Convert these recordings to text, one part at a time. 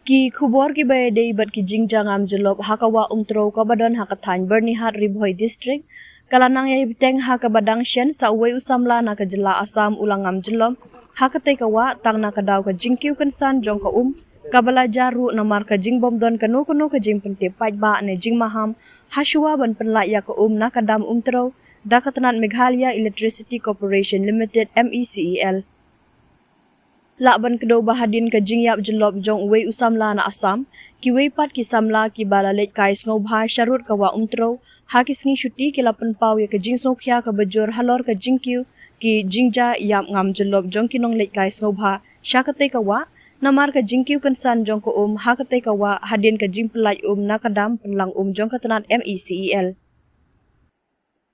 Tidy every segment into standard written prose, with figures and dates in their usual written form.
Ki khubor ki bay day bat ki jingjang am jelob hakawa umtro kabadon hakathan Bernihat Ribhoi district kalanang yai biteng hakabadang shen sa uway usamla na kajela asam ulangam jelom hakate kawa tang na kadaw ka jingkiw kansan jong ka kabala jaru na mar ka jingbom don kanu ka jing pente pajba ne jingmaham hashua ban penla ya ka na kadam umtro dakatnan Meghalaya Electricity Corporation Limited MECEL Lakban kedo bahadin ka jingyap jelob jong uway usamla na asam ki waypat ki samla ki balalet kais ngobha sharut kawa umtro hakis ngi shuti ki lapan paw ya ka jingsokya ka bajur halor ka jingkiw ki jingja yap ngam jelob jong kinong let kais ngobha syakate kawa namar ka jingkiw kansan jong ko hakate kawa hadin ka jingpelaj nakadam penlang jong katanat MECEL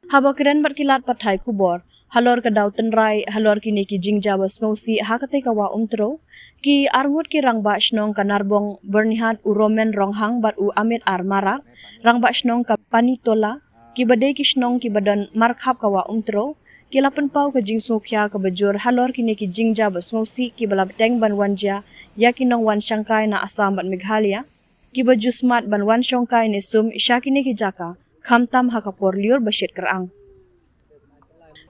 Habakren berkilat patai kubor halor ka daw tenrai halor kini ki jingja bas ngosi hakate kawa umtro ki arngut ki rangba shnong kanarbong Bernihat uromen ronghang bat amit marak rangba shnong ka panitola ki badai ki shnong ki badan markhap kawa umtro ki lapan pau ka jingsokya ka bajur halor kini ki jingja bas ngosi ki balab teng ban wanja ya kinong wan syangkai na asam bat Meghalaya ki bajusmat ban wan syangkai ne sum syakini ki jaka khamtam hakapor liur basyit kerang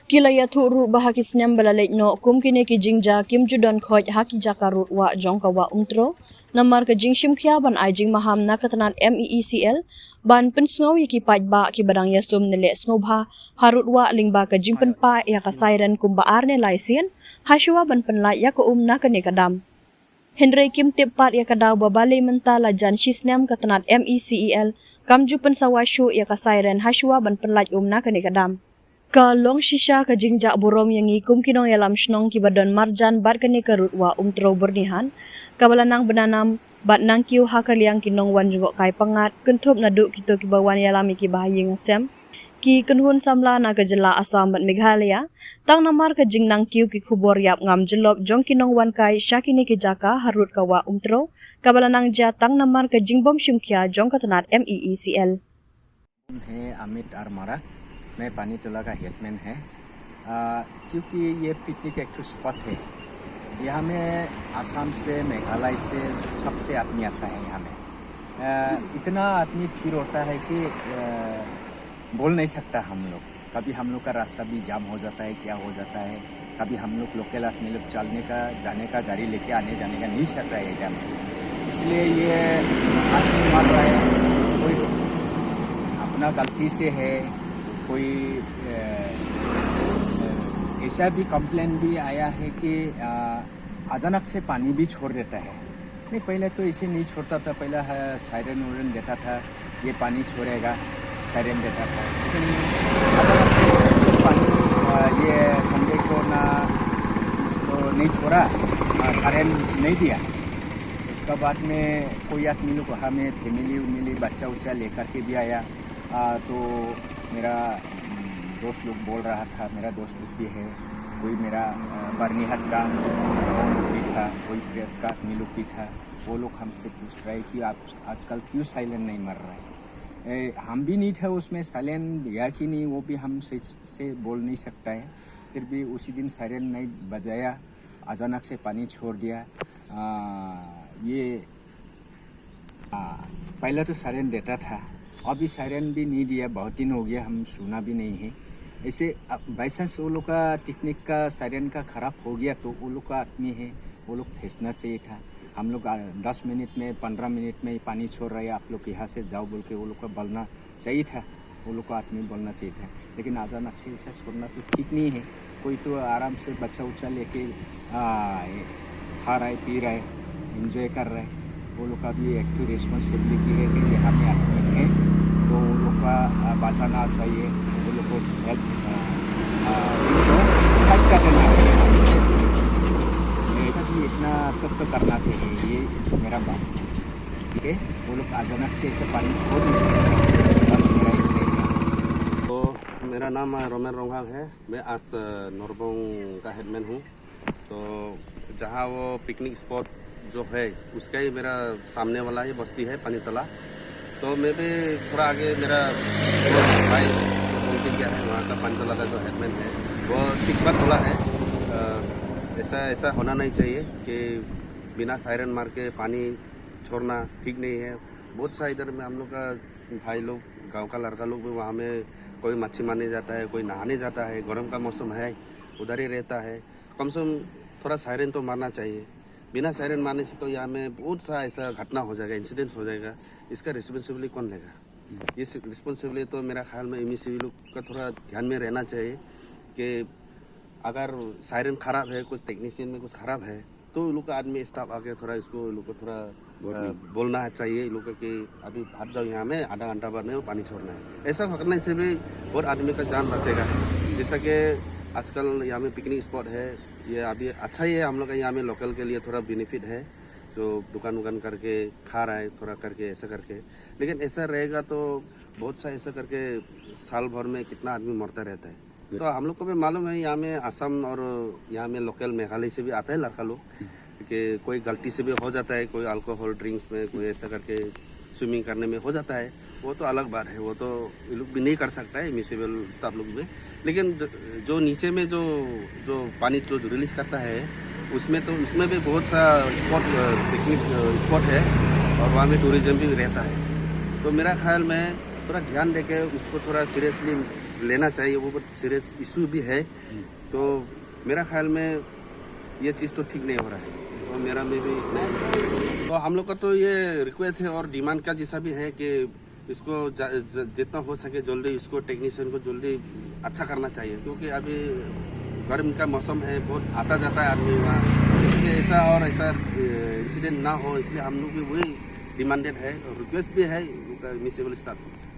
Kilaya thuru bahakis nyam balalek no kum kini ki jingja kim judon khoj haki jakarut wa jong kawa umtro namar ka jingshim khya ban jing maham na katanan MECEL ban pensngau yaki pajba ki badang yasum nele snobha harut wa lingba ka jingpen pa ya ka siren kum baar ne laisien hashwa ban penla ya ko na ka ne kadam Henry Kim Tipat ya kadaw babali mentala jan shisnam katanat MECEL kamju pensawashu ya ka siren hashwa ban penlaj na ka ne kadam Ka long shisha ka jingja borom yang ikum kinong yalam shnong ki badon marjan bat kani karut wa umtro bernihan kabalanang benanam bat nang kiu hakaliang kinong wan jugok kai pangat kentup naduk kito ki bawan yalam ki bahayeng asem ki kenhun samla na kajela asam bat Meghalaya tang namar ka jing nang kiu ki khubor yap ngam jelob jong kinong wan kai syakini ki jaka harut ka wa umtro kabalanang ja tang namar ka jingbom shimkya jong katanat MECEL है अमित आरमारा मैं पानी तोला का headman है क्योंकि ये picnic एक spot है यहाँ में आसाम से मेघालय से सबसे आदमी आता है यहाँ में इतना आदमी भीड़ होता है कि बोल नहीं सकता हम लोग कभी हम लोग का रास्ता भी जाम हो जाता है क्या हो जाता है कभी हम लोग लोकल आदमी लोग चलने का जाने का गाड़ी लेके आने जाने का नहीं सकता है एरिया में इसलिए ये आदमी मान रहा है कोई अपना गलती से है कोई ऐसा भी कंप्लेन भी आया है कि अचानक से पानी भी छोड़ देता है नहीं पहले तो ऐसे नहीं छोड़ता था पहले सायरन उरन देता था ये पानी छोड़ेगा सायरन देता था लेकिन अचानक से पानी ये संडे को ना इसको नहीं छोड़ा सायरन नहीं दिया उसके बाद में कोई आदमी लोग वहाँ में फैमिली बच्चा उच्चा लेकर के भी आया तो मेरा दोस्त लोग बोल रहा था मेरा दोस्त लोग भी है कोई मेरा बर्निहाट का भी था कोई प्रेस का आदमी लोग भी था वो लोग हमसे पूछ रहे कि आप आजकल क्यों साइलेंट नहीं मर रहे हम भी नहीं थे उसमें साइलेंट या कि नहीं वो भी हम से बोल नहीं सकता है फिर भी उसी दिन साइरेन नहीं बजाया अचानक से पानी छोड़ दिया पहले तो साइरेन देता था अभी सायरन भी नहीं दिया बहुत दिन हो गया हम सुना भी नहीं है ऐसे बाई चांस वो लोग का टेक्निक का सायरन का ख़राब हो गया तो वो लोग का आदमी है वो लोग भेजना चाहिए था हम लोग 10 मिनट में 15 मिनट में पानी छोड़ रहे हैं आप लोग यहाँ से जाओ बोल के वो लोग का बोलना चाहिए था वो लोग का आदमी बोलना चाहिए था लेकिन अचानक से ऐसा छोड़ना तो ठीक नहीं है कोई तो आराम से बच्चा उच्चा लेके खा रहा है पी रहा है इंजॉय कर रहा है वो लोग का भी एक तो रिस्पॉन्सिबिलिटी है कि यहाँ पे आदमी है तो वो लोग का बचाना चाहिए वो लोग को साइड कर देना चाहिए इतना तो करना चाहिए ये मेरा बात ठीक है वो लोग अचानक से ऐसे पानी छोड़ नहीं सकते बस मेरा ही तो मेरा नाम रोमेन रोंघांग है मैं आज नॉर्बोंग का हेडमैन हूँ तो जहाँ वो पिकनिक स्पॉट जो है उसका ही मेरा सामने वाला ही बस्ती है पानीतला तो मैं भी थोड़ा आगे मेरा भाई उनके क्या है वहाँ का पानीतला का जो हेडमैन है वो ठीक बात बोला है ऐसा होना नहीं चाहिए कि बिना सायरन मार के पानी छोड़ना ठीक नहीं है। बहुत सा इधर में हम लोग का भाई लोग, गांव का लड़का लोग भी वहाँ में कोई मच्छी मारने जाता है, कोई नहाने जाता है, गर्म का मौसम है, उधर ही रहता है। कम से कम थोड़ा सायरन तो मारना चाहिए। बिना सायरन मारने से तो यहाँ में बहुत सा ऐसा घटना हो जाएगा, इंसिडेंट हो जाएगा। इसका रिस्पॉन्सिबिलिटी कौन लेगा? ये रिस्पॉन्सिबिलिटी तो मेरा ख्याल में एमईसीबी लोग का थोड़ा ध्यान में रहना चाहिए कि अगर सायरन खराब है, कुछ टेक्नीशियन में कुछ खराब है, तो लोग का आदमी स्टाफ आके थोड़ा इसको लोग को थोड़ा बोलना चाहिए लोग कि अभी भाग जाओ, यहाँ में आधा घंटा बाद में पानी छोड़ना है। ऐसा करने से भी बहुत आदमी का जान बचेगा। जैसा कि आजकल यहाँ में पिकनिक स्पॉट है, ये अभी अच्छा ही है, हम लोग का यहाँ में लोकल के लिए थोड़ा बेनिफिट है, जो दुकान उकान करके खा रहा है थोड़ा करके ऐसा करके। लेकिन ऐसा रहेगा तो बहुत सा ऐसा करके साल भर में कितना आदमी मरता रहता है। तो हम लोग को भी मालूम है, यहाँ में असम और यहाँ में लोकल मेघालय से भी आता है लड़का लोग कि कोई गलती से भी हो जाता है, कोई अल्कोहल ड्रिंक्स में कोई ऐसा करके स्विमिंग करने में हो जाता है, वो तो अलग बात है, वो तो ये लोग भी नहीं कर सकता है, म्यूनिसिपल स्टाफ लोग भी। लेकिन जो नीचे में जो पानी जो रिलीज करता है उसमें भी बहुत सा स्पॉट पिकनिक स्पॉट है और वहाँ में टूरिज्म भी रहता है। तो मेरा ख्याल में थोड़ा ध्यान देके उसको थोड़ा सीरियसली लेना चाहिए, वो बहुत सीरियस इशू भी है। तो मेरा ख्याल में ये चीज़ तो ठीक नहीं हो रहा है, तो मेरा में भी तो हम लोग का तो ये रिक्वेस्ट है और डिमांड का जैसा भी है कि इसको जितना हो सके जल्दी इसको टेक्नीशियन को जल्दी अच्छा करना चाहिए, क्योंकि अभी गर्म का मौसम है, बहुत आता जाता है आदमी वहाँ, इसलिए ऐसा और ऐसा इंसिडेंट ना हो, इसलिए हम लोग भी वही डिमांडेड है और रिक्वेस्ट भी है म्यूनिसिपल स्टाफ से।